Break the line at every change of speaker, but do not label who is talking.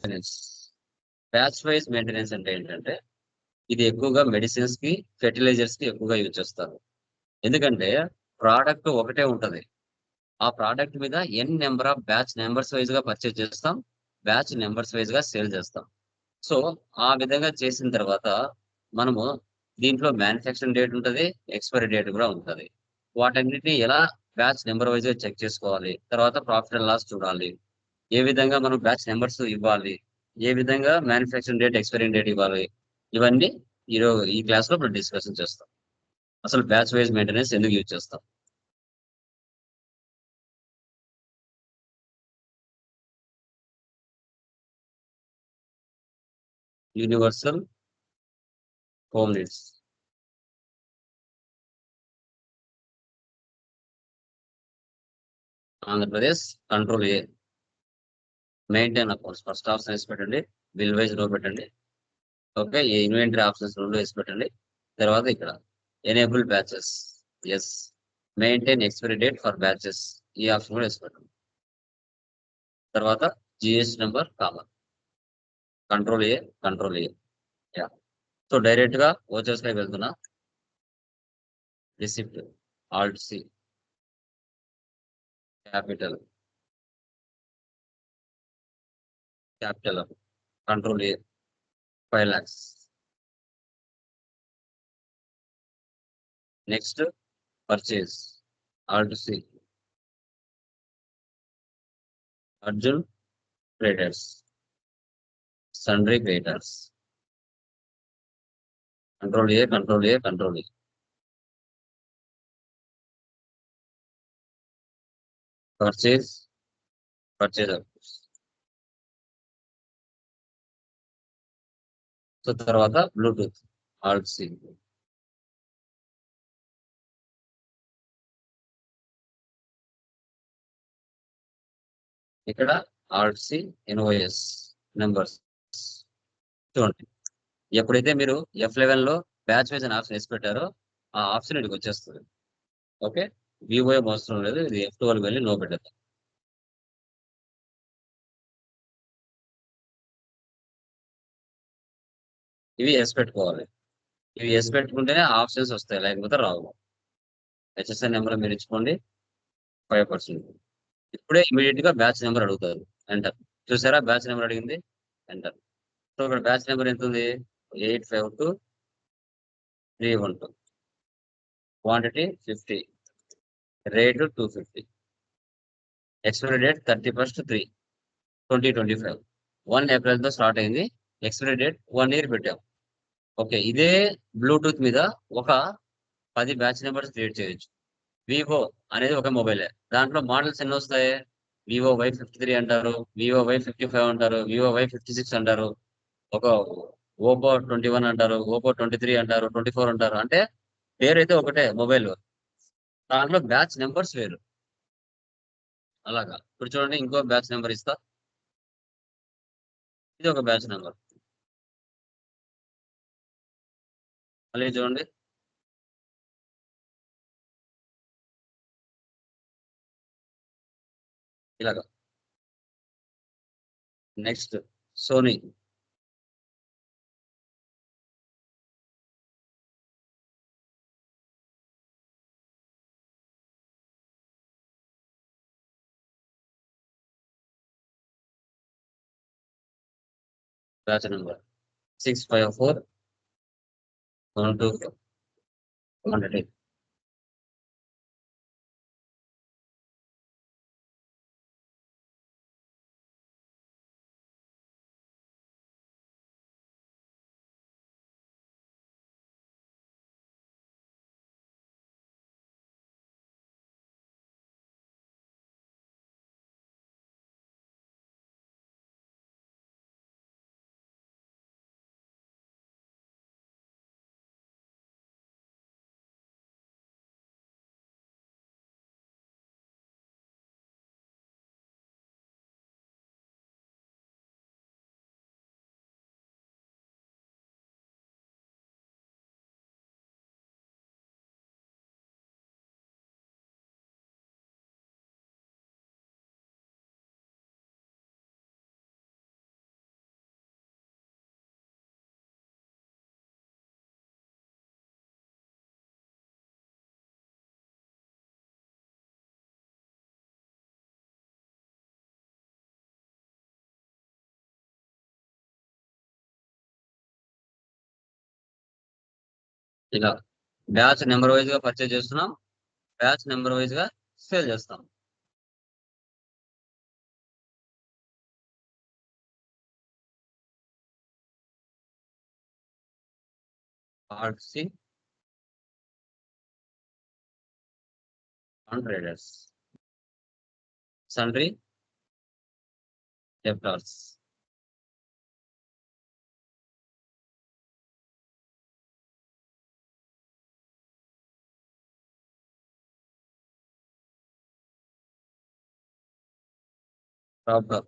Maintenance. Batch wise maintenance అంటే ఏంటంటే ఇది ఎక్కువగా మెడిసిన్స్ కి, ఫెర్టిలైజర్స్ కి ఎక్కువగా యూజ్ చేస్తారు. ఎందుకంటే ప్రోడక్ట్ ఒకటే ఉంటది. ఆ ప్రోడక్ట్ మీద N number of batch numbers wise గా పర్చేజ్ చేస్తాం. బ్యాచ్ నెంబర్స్ వైజ్ గా సేల్ చేస్తాం. సో ఆ విధంగా చేసిన తర్వాత మనము దీంట్లో మ్యానుఫ్యాక్చరింగ్ డేట్ ఉంటది. ఎక్స్‌పైరీ డేట్ కూడా ఉంటది. వాటన్నిటిని ఎలా బ్యాచ్ నంబర్ వైస్‌గా చెక్ చేసుకోవాలి. తర్వాత ప్రాఫిట్ అండ్ లాస్ చూడాలి. ఏ విధంగా మనం బ్యాచ్ నంబర్స్ ఇవ్వాలి. ఏ విధంగా మ్యానుఫ్యాక్చరింగ్ డేట్, ఎక్స్‌పైరీ డేట్ ఇవ్వాలి. ఇవన్నీ ఈ క్లాస్‌లో మనం డిస్కషన్ చేస్తాం. అసలు బ్యాచ్ వైస్ మెయింటెనెన్స్ ఎందుకు యూజ్ చేస్తాం? Universal home needs. Andhra Pradesh control A. Maintain accounts first option వేసి పెట్టండి. బిల్ వైజ్ రో పెట్టండి. ఓకే. ఈ ఇన్వెంటరీ ఆప్షన్స్ 2 వేసి పెట్టండి. తర్వాత ఇక్కడ enable batches. Yes. Maintain expiry date for batches. ఈ ఆప్షన్ కూడా వేసి పెట్టండి. తర్వాత GST number common. Control A, control A. Yah! So డైరెక్ట్‌గా వోచర్స్‌లోకి వెళ్తున్నా. Receipt. Alt C. Capital. Capital M. Control A. 5,00,000. Next purchase. Alt C. Arjun traders. Sundry creditors. Control A, control A, control A. Purchase, purchaser. So తర్వాత Bluetooth. Alt C. ఇక్కడ alt C invoice numbers. చూడండి. ఎప్పుడైతే మీరు F11లో batch wise అని option వేసి పెట్టారో ఆ ఆప్షన్ ఇక్కడికి వచ్చేస్తుంది. ఓకే. వివో ఏం అవసరం లేదు. ఇది F12కి వెళ్ళి నో పెట్టేద్దాం. ఇవి ఎస్ పెట్టుకోవాలి. ఇవి ఎస్ పెట్టుకుంటేనే ఆప్షన్స్ వస్తాయి. లేకపోతే రావు. హెచ్ఎస్ఎన్ నెంబర్ మీరు ఇచ్చుకోండి. 5%. ఇప్పుడే ఇమీడియట్ గా బ్యాచ్ నెంబర్ అడుగుతారు. ఎంటర్. చూసారా బ్యాచ్ నెంబర్ అడిగింది. ఎంటర్. సో ఇక్కడ బ్యాచ్ నెంబర్ ఎంత ఉంది? 852312. క్వాంటిటీ 50. రేటు 250. Expiry date 31/3/2025. 1 ఏప్రిల్‌తో స్టార్ట్ అయింది. ఎక్స్పైరీ డేట్ 1 ఇయర్ పెట్టాం. ఓకే. ఇదే బ్లూటూత్ మీద ఒక 10 బ్యాచ్ నంబర్స్ క్రియేట్ చేయొచ్చు. వివో అనేది ఒక మొబైలే. దాంట్లో మోడల్స్ ఎన్నొస్తాయి? వివో వై53 అంటారు. వివో వై55 అంటారు. వివో వై56 అంటారు. ఒక ఓపో 21 అంటారు. ఓపో 23 అంటారు. 24 అంటారు. అంటే పేరైతే ఒకటే మొబైల్. దాంట్లో బ్యాచ్ నంబర్స్ వేరు. అలాగా. ఇప్పుడు చూడండి ఇంకో బ్యాచ్ నంబర్ ఇస్తా. ఇది ఒక బ్యాచ్ నంబర్. మళ్ళీ చూడండి. ఇలాగ. Next Sony. Batch number 654124. ఇలా బ్యాచ్ నెంబర్ వైజ్ గా పర్చేజ్ చేస్తున్నాం, బ్యాచ్ నెంబర్ వైజ్ గా సేల్ చేస్తాం. RC on traders, sundry debtors. Problem